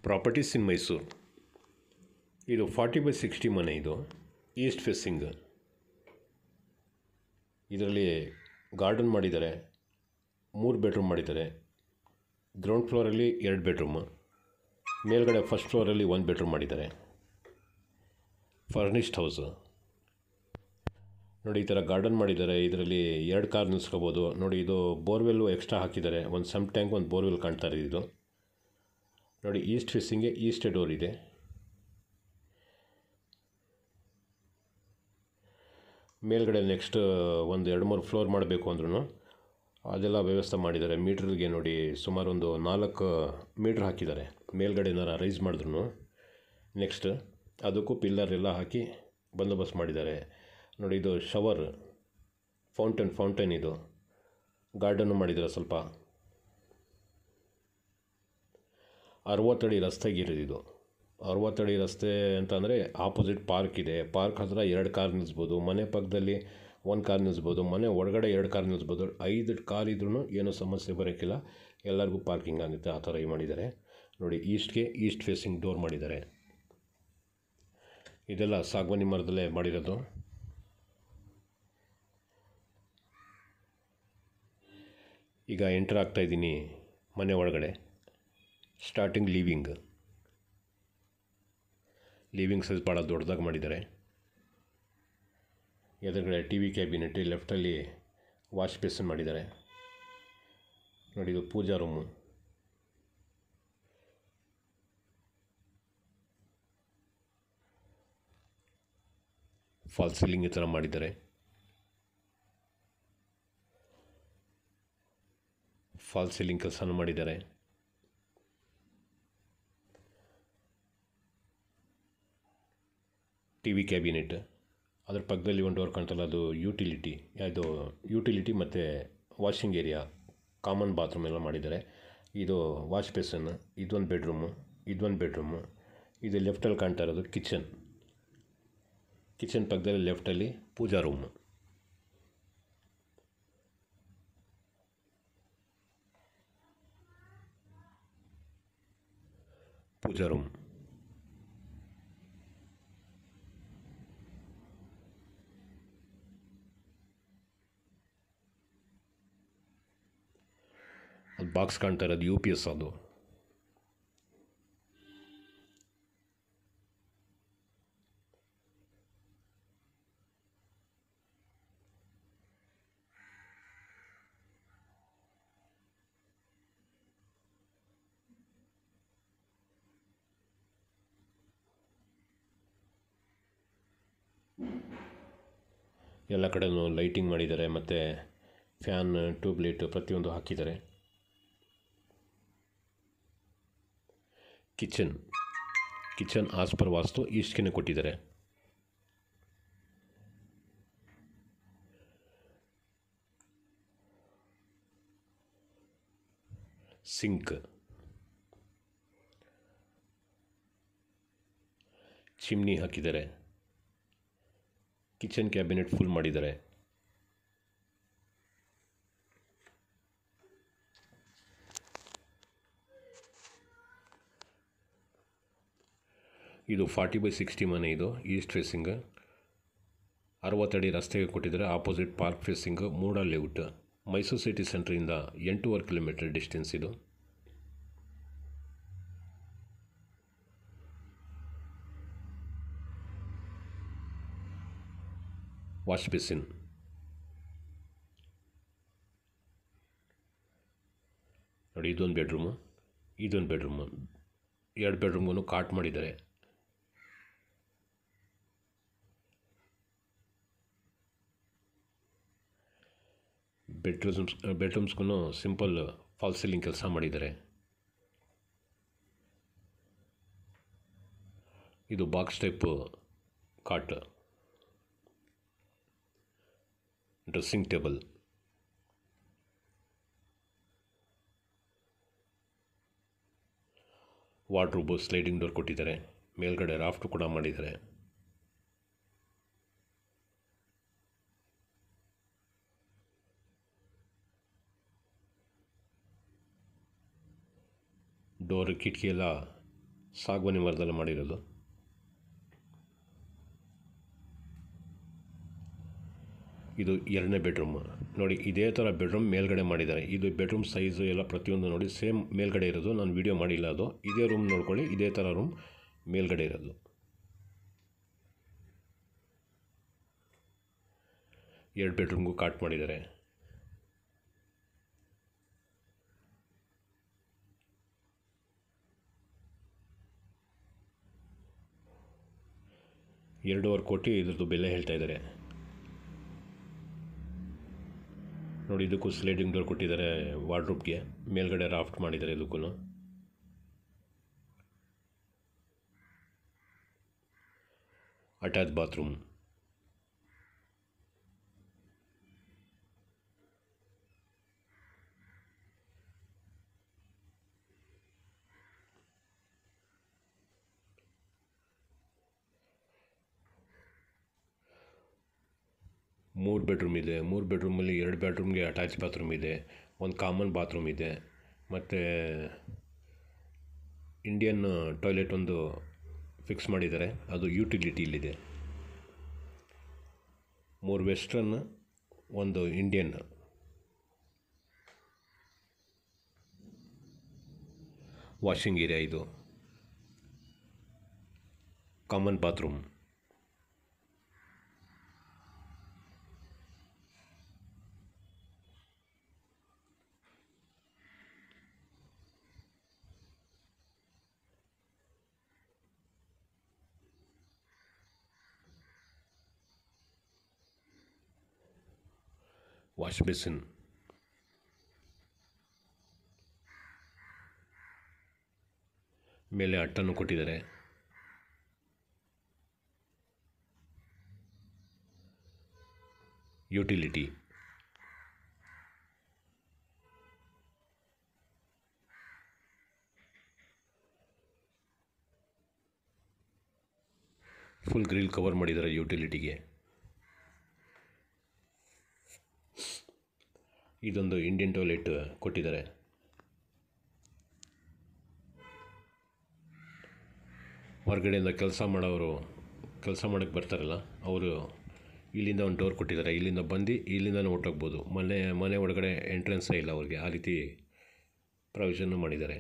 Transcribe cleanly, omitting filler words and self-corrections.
Properties ಇನ್ ಮೈಸೂರು. ಇದು 40/60 ಮನೆ. ಇದು ಈಸ್ಟ್ ಫೇಸಿಂಗ್. ಇದರಲ್ಲಿ ಗಾರ್ಡನ್ ಮಾಡಿದ್ದಾರೆ, 3 ಬೆಡ್ರೂಮ್ ಮಾಡಿದ್ದಾರೆ. ಗ್ರೌಂಡ್ ಫ್ಲೋರಲ್ಲಿ 2 ಬೆಡ್ರೂಮು, ಮೇಲ್ಗಡೆ ಫಸ್ಟ್ ಫ್ಲೋರಲ್ಲಿ 1 ಬೆಡ್ರೂಮ್ ಮಾಡಿದ್ದಾರೆ. ಫರ್ನಿಶ್ಡ್ ಹೌಸು ನೋಡಿ. ಈ ಥರ ಗಾರ್ಡನ್ ಮಾಡಿದ್ದಾರೆ. ಇದರಲ್ಲಿ 2 ಕಾರ್ ನಿಲ್ಲಿಸ್ಕೋಬೋದು ನೋಡಿ. ಇದು ಬೋರ್ವೆಲ್ಲು ಎಕ್ಸ್ಟ್ರಾ ಹಾಕಿದ್ದಾರೆ. ಒಂದು ಸಮ್ ಟ್ಯಾಂಕ್, ಒಂದು ಬೋರ್ವೆಲ್ ಕಾಣ್ತಾ ಇದೆ. ಇದು ನೋಡಿ, ಈಸ್ಟ್ ಫೇಸಿಂಗ್ಗೆ ಈಸ್ಟ್ ಡೋರ್ ಇದೆ. ಮೇಲ್ಗಡೆ ನೆಕ್ಸ್ಟ್ ಒಂದು 2-3 ಫ್ಲೋರ್ ಮಾಡಬೇಕು ಅಂದ್ರೂ ಅದೆಲ್ಲ ವ್ಯವಸ್ಥೆ ಮಾಡಿದ್ದಾರೆ. ಮೀಟ್ರಿಗೆ ನೋಡಿ ಸುಮಾರು ಒಂದು 4 ಮೀಟ್ರ್ ಹಾಕಿದ್ದಾರೆ. ಮೇಲ್ಗಡೆ ಏನಾರ ರೈಸ್ ಮಾಡಿದ್ರು ನೆಕ್ಸ್ಟ್ ಅದಕ್ಕೂ ಪಿಲ್ಲರ್ ಎಲ್ಲ ಹಾಕಿ ಬಂದೋಬಸ್ತ್ ಮಾಡಿದ್ದಾರೆ ನೋಡಿ. ಇದು ಶವರ್, ಫೌಂಟೇನ್ ಇದು. ಗಾರ್ಡನ್ನು ಮಾಡಿದ್ದಾರೆ. ಸ್ವಲ್ಪ 60 ಅಡಿ ರಸ್ತೆಗಿರೋದು ಇದು. 60 ಅಡಿ ರಸ್ತೆ ಅಂತಂದರೆ ಆಪೋಸಿಟ್ ಪಾರ್ಕ್ ಇದೆ. ಪಾರ್ಕ್ ಹತ್ರ 2 ಕಾರ್ ನಿಲ್ಲಿಸ್ಬೋದು. ಮನೆ ಪಕ್ಕದಲ್ಲಿ 1 ಕಾರ್ ನಿಲ್ಲಿಸ್ಬೋದು. ಮನೆ ಒಳಗಡೆ 2 ಕಾರ್ ನಿಲ್ಲಿಸ್ಬೋದು. 5 ಕಾರ್ ಇದ್ರೂ ಏನೂ ಸಮಸ್ಯೆ ಬರೋಕ್ಕಿಲ್ಲ. ಎಲ್ಲರಿಗೂ ಪಾರ್ಕಿಂಗ್ ಆಗುತ್ತೆ. ಆ ಥರ ಮಾಡಿದ್ದಾರೆ ನೋಡಿ. ಈಸ್ಟ್ಗೆ ಈಸ್ಟ್ ಫೇಸಿಂಗ್ ಡೋರ್ ಮಾಡಿದ್ದಾರೆ. ಇದೆಲ್ಲ ಸಾಗವಾನಿ ಮರದಲ್ಲೇ ಮಾಡಿರೋದು. ಈಗ ಎಂಟರ್ ಆಗ್ತಾಯಿದ್ದೀನಿ ಮನೆ ಒಳಗಡೆ. ಸ್ಟಾರ್ಟಿಂಗ್ ಲಿವಿಂಗ್ ಸೈಜ್ ಭಾಳ ದೊಡ್ಡದಾಗಿ ಮಾಡಿದ್ದಾರೆ. ಎದುರುಗಡೆ ಟಿ ವಿ ಕ್ಯಾಬಿನೆಟ್, ಲೆಫ್ಟಲ್ಲಿ ವಾಶ್ ಬೇಸಿನ್ ಮಾಡಿದ್ದಾರೆ ನೋಡಿ. ಇದು ಪೂಜಾ ರೂಮು. ಫಾಲ್ ಸೀಲಿಂಗ್ ಈ ಥರ ಮಾಡಿದ್ದಾರೆ. ಫಾಲ್ ಸೀಲಿಂಗ್ ಕೆಲಸನೂ ಮಾಡಿದ್ದಾರೆ. ಟಿ ವಿ ಕ್ಯಾಬಿನೆಟ್, ಅದ್ರ ಪಕ್ಕದಲ್ಲಿ ಒಂದು ಡೋರ್ ಕಾಣ್ತಲ್ಲ, ಅದು ಯೂಟಿಲಿಟಿ ಮತ್ತು ವಾಷಿಂಗ್ ಏರಿಯಾ, ಕಾಮನ್ ಬಾತ್ರೂಮ್ ಎಲ್ಲ ಮಾಡಿದ್ದಾರೆ. ಇದು ವಾಶ್ ಬೇಸನ್. ಇದೊಂದು ಬೆಡ್ರೂಮು. ಇದು ಲೆಫ್ಟಲ್ಲಿ ಕಾಣ್ತಾ ಇರೋದು ಕಿಚನ್ ಪಕ್ಕದಲ್ಲಿ ಲೆಫ್ಟಲ್ಲಿ ಪೂಜಾ ರೂಮು. ಅದು ಬಾಕ್ಸ್ ಕಾಣ್ತಾ ಇರೋದು UPS. ಅದು ಎಲ್ಲ ಕಡೆಯೂ ಲೈಟಿಂಗ್ ಮಾಡಿದ್ದಾರೆ. ಮತ್ತು ಫ್ಯಾನ್, ಟ್ಯೂಬ್ಲೈಟ್ ಪ್ರತಿಯೊಂದು ಹಾಕಿದ್ದಾರೆ. ಕಿಚನ್ ಆಸ್ ಪರ್ ವಾಸ್ತು ಈಸ್ಟ್ಗೆ ಕೊಟ್ಟಿದ್ದಾರೆ. ಸಿಂಕ್, ಚಿಮ್ನಿ ಹಾಕಿದ್ದಾರೆ. ಕಿಚನ್ ಕ್ಯಾಬಿನೆಟ್ ಫುಲ್ ಮಾಡಿದ್ದಾರೆ. ಇದು 40/60 ಮನೆ. ಇದು ಈಸ್ಟ್ ಫೇಸಿಂಗ್, 60 ಅಡಿ ರಸ್ತೆಗೆ ಕೊಟ್ಟಿದ್ದಾರೆ. Opposite park facing, MUDA layout. Mysuru city ಸೆಂಟ್ರಿಂದ 8.5 ಕಿಲೋಮೀಟರ್ ಡಿಸ್ಟೆನ್ಸ್ ಇದು. ವಾಶ್ ಬೇಸಿನ್ ನೋಡಿ. ಇದೊಂದು ಬೆಡ್ರೂಮು. 2 ಬೆಡ್ರೂಮ್ಗೂ ಕಾಟ್ ಮಾಡಿದ್ದಾರೆ. ಬೆಡ್ರೂಮ್ಸ್ಗೂ ಸಿಂಪಲ್ ಫಾಲ್ ಸೀಲಿಂಗ್ ಕೆಲಸ ಮಾಡಿದ್ದಾರೆ. ಇದು box type cot, dressing table, wardrobe, sliding door ಕೊಟ್ಟಿದ್ದಾರೆ. ಮೇಲ್ಗಡೆ ರಾಫ್ಟ್ ಕೂಡ ಮಾಡಿದ್ದಾರೆ. ಡೋರ್, ಕಿಟಕಿ ಎಲ್ಲ ಸಾಗವಾನಿ ಮರದಲ್ಲಿ ಮಾಡಿರೋದು. ಇದು 2ನೇ ಬೆಡ್ರೂಮ್. ನೋಡಿ ಇದೇ ಥರ ಬೆಡ್ರೂಮ್ ಮೇಲ್ಗಡೆ ಮಾಡಿದ್ದಾರೆ. ಇದು ಬೆಡ್ರೂಮ್ ಸೈಜು ಎಲ್ಲ ಪ್ರತಿಯೊಂದು ನೋಡಿ ಸೇಮ್ ಮೇಲ್ಗಡೆ ಇರೋದು. ನಾನು ವಿಡಿಯೋ ಮಾಡಿಲ್ಲ, ಅದು ಇದೇ ರೂಮ್ ನೋಡ್ಕೊಳ್ಳಿ. ಇದೇ ಥರ ರೂಮ್ ಮೇಲ್ಗಡೆ ಇರೋದು. 2 ಬೆಡ್ರೂಮ್ಗೂ ಕಾಟ್ ಮಾಡಿದ್ದಾರೆ. $2.5 ಕೋಟಿ ಇದ್ರದ್ದು ಬೆಲೆ ಹೇಳ್ತಾ ಇದ್ದಾರೆ. ನೋಡಿ ಇದಕ್ಕೂ ಸ್ಲೈಡಿಂಗ್ ಡೋರ್ ಕೊಟ್ಟಿದ್ದಾರೆ. ವಾರ್ಡ್ರೋಬ್ಗೆ ಮೇಲ್ಗಡೆ ರಾಫ್ಟ್ ಮಾಡಿದ್ದಾರೆ. ಇದಕ್ಕೂ ಅಟ್ಯಾಚ್ ಬಾತ್ರೂಮ್. ಮೂರು ಬೆಡ್ರೂಮ್ ಇದೆ. 3 ಬೆಡ್ರೂಮಲ್ಲಿ 2 ಬೆಡ್ರೂಮ್ಗೆ ಅಟ್ಯಾಚ್ ಬಾತ್ರೂಮ್ ಇದೆ, ಒಂದು ಕಾಮನ್ ಬಾತ್ರೂಮ್ ಇದೆ, ಮತ್ತು ಇಂಡಿಯನ್ ಟಾಯ್ಲೆಟ್ ಒಂದು ಫಿಕ್ಸ್ ಮಾಡಿದ್ದಾರೆ, ಅದು ಯುಟಿಲಿಟಿಲಿದೆ. 3 ವೆಸ್ಟರ್ನ್, ಒಂದು ಇಂಡಿಯನ್. ವಾಷಿಂಗ್ ಏರಿಯಾ ಇದು. Common bathroom. Wash basin. ಮೇಲೆ ಅಟ್ಟನ್ನು ಕೊಟ್ಟಿದ್ದಾರೆ. ಯುಟಿಲಿಟಿ. ಫುಲ್ ಗ್ರಿಲ್ ಕವರ್ ಮಾಡಿದ್ದಾರೆ ಯುಟಿಲಿಟಿಗೆ. ಇದೊಂದು ಇಂಡಿಯನ್ ಟಾಯ್ಲೆಟ್ ಕೊಟ್ಟಿದ್ದಾರೆ. ಹೊರಗಡೆಯಿಂದ ಕೆಲಸ ಮಾಡೋಕ್ಕೆ ಬರ್ತಾರಲ್ಲ ಅವರು ಇಲ್ಲಿಂದ ಒಂದು ಡೋರ್ ಕೊಟ್ಟಿದ್ದಾರೆ. ಇಲ್ಲಿಂದ ಬಂದು ಇಲ್ಲಿಂದನೇ ಹೊರಟೋಗ್ಬೋದು. ಮನೆ ಒಳಗಡೆ ಎಂಟ್ರೆನ್ಸೇ ಇಲ್ಲ ಅವ್ರಿಗೆ, ಆ ರೀತಿ ಪ್ರಾವಿಷನ್ನು ಮಾಡಿದ್ದಾರೆ.